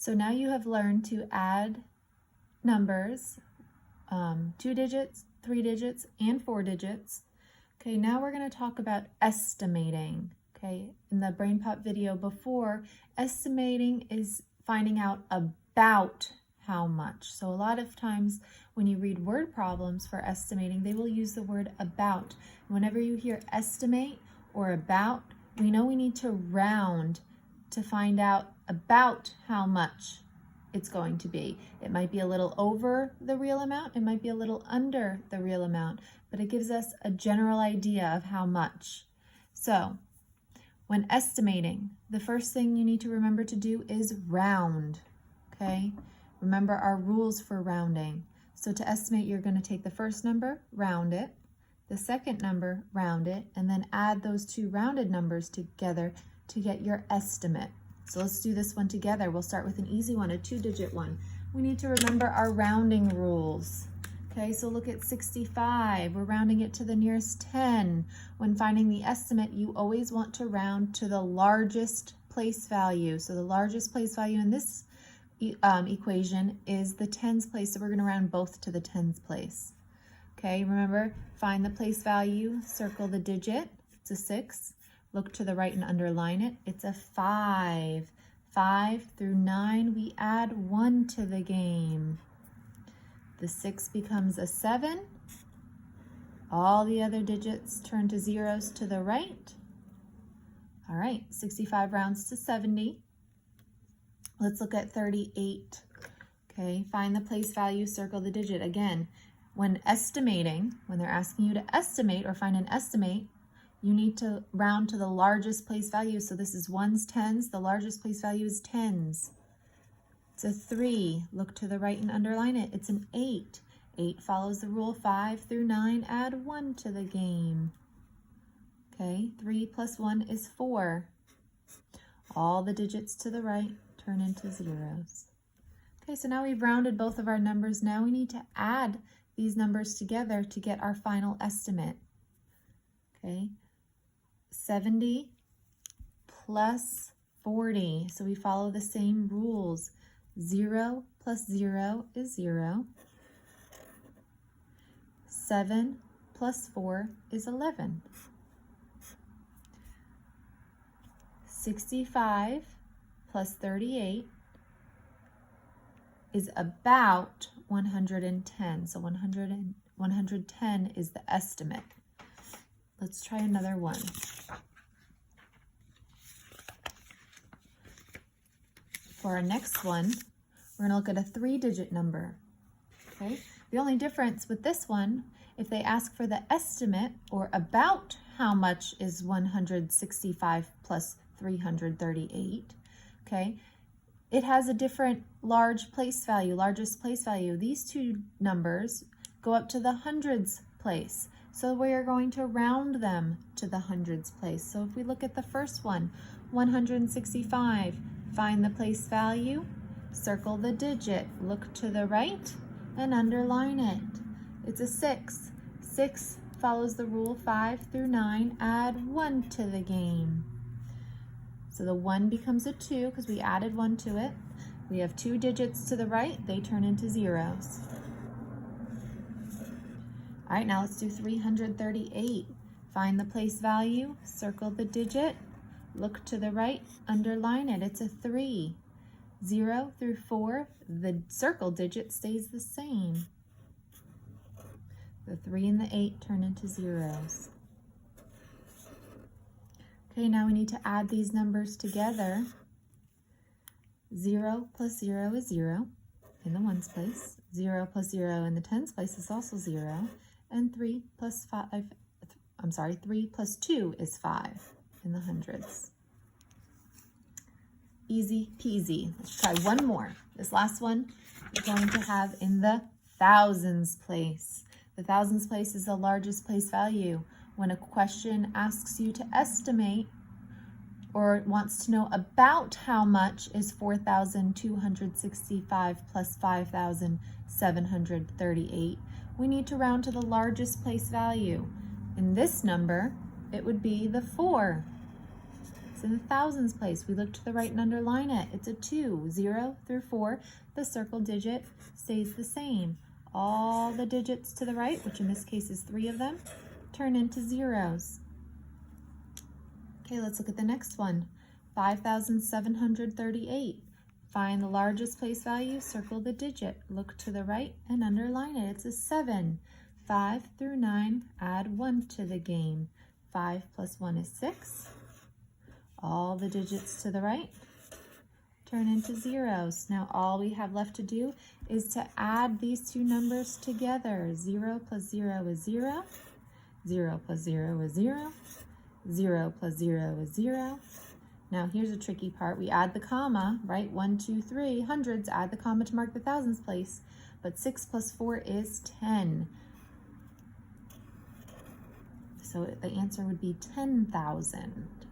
So now you have learned to add numbers, 2 digits, 3 digits, and 4 digits. Okay, now we're going to talk about estimating. Okay, in the BrainPop video before, estimating is finding out about how much. So a lot of times when you read word problems for estimating, they will use the word about. Whenever you hear estimate or about, we know we need to round to find out about how much it's going to be. It might be a little over the real amount, it might be a little under the real amount, but it gives us a general idea of how much. So when estimating, the first thing you need to remember to do is round, okay? Remember our rules for rounding. So to estimate, you're going to take the first number, round it, the second number, round it, and then add those two rounded numbers together to get your estimate. So let's do this one together. We'll start with an easy one, a 2-digit one. We need to remember our rounding rules. Okay, so look at 65. We're rounding it to the nearest 10. When finding the estimate, you always want to round to the largest place value. So the largest place value in this equation is the tens place, so we're going to round both to the tens place. Okay, remember, find the place value, circle the digit. It's a 6. Look to the right and underline it. It's a 5. 5 through 9, we add 1 to the game. The 6 becomes a 7. All the other digits turn to zeros to the right. All right, 65 rounds to 70. Let's look at 38. Okay, find the place value, circle the digit. Again, when estimating, when they're asking you to estimate or find an estimate, you need to round to the largest place value. So this is ones, tens. The largest place value is tens. It's a 3. Look to the right and underline it. It's an 8. 8 follows the rule 5 through 9. Add 1 to the game. Okay, 3 plus 1 is 4. All the digits to the right turn into zeros. Okay, so now we've rounded both of our numbers. Now we need to add these numbers together to get our final estimate. Okay, 70 plus 40. So we follow the same rules. 0 plus 0 is 0. 7 plus 4 is 11. 65 plus 38 is about 110. So 110 is the estimate. Let's try another one. For our next one, we're going to look at a 3-digit number. Okay? The only difference with this one, if they ask for the estimate or about how much is 165 plus 338, okay, it has a different largest place value. These two numbers go up to the hundreds place. So we are going to round them to the hundreds place. So if we look at the first one, 165, find the place value, circle the digit, look to the right and underline it. It's a 6. 6 follows the rule 5 through 9, add 1 to the game. So the 1 becomes a 2 because we added 1 to it. We have 2 digits to the right, they turn into zeros. All right, now let's do 338. Find the place value, circle the digit, look to the right, underline it. It's a 3. 0 through 4, the circle digit stays the same. The 3 and the 8 turn into zeros. Okay, now we need to add these numbers together. 0 plus 0 is 0 in the ones place. 0 plus 0 in the tens place is also 0. And 3 plus 2 is 5 in the hundreds. Easy peasy. Let's try one more. This last one we're going to have in the thousands place. The thousands place is the largest place value. When a question asks you to estimate or wants to know about how much is 4,265 plus 5,738, we need to round to the largest place value. In this number, it would be the 4. place. In the thousands place, we look to the right and underline it. It's a 2. 0 through 4, the circle digit stays the same. All the digits to the right, which in this case is 3 of them, turn into zeros. Okay, let's look at the next one. 5,738. Find the largest place value, circle the digit. Look to the right and underline it. It's a 7. 5 through 9, add 1 to the game. 5 plus 1 is 6. All the digits to the right turn into zeros. Now all we have left to do is to add these two numbers together. 0 plus 0 is 0. 0 plus 0 is 0. 0 plus 0 is 0. Now here's a tricky part. We add the comma, right? 1, 2, 3, hundreds, add the comma to mark the thousands place. But 6 plus 4 is 10. So the answer would be 10,000.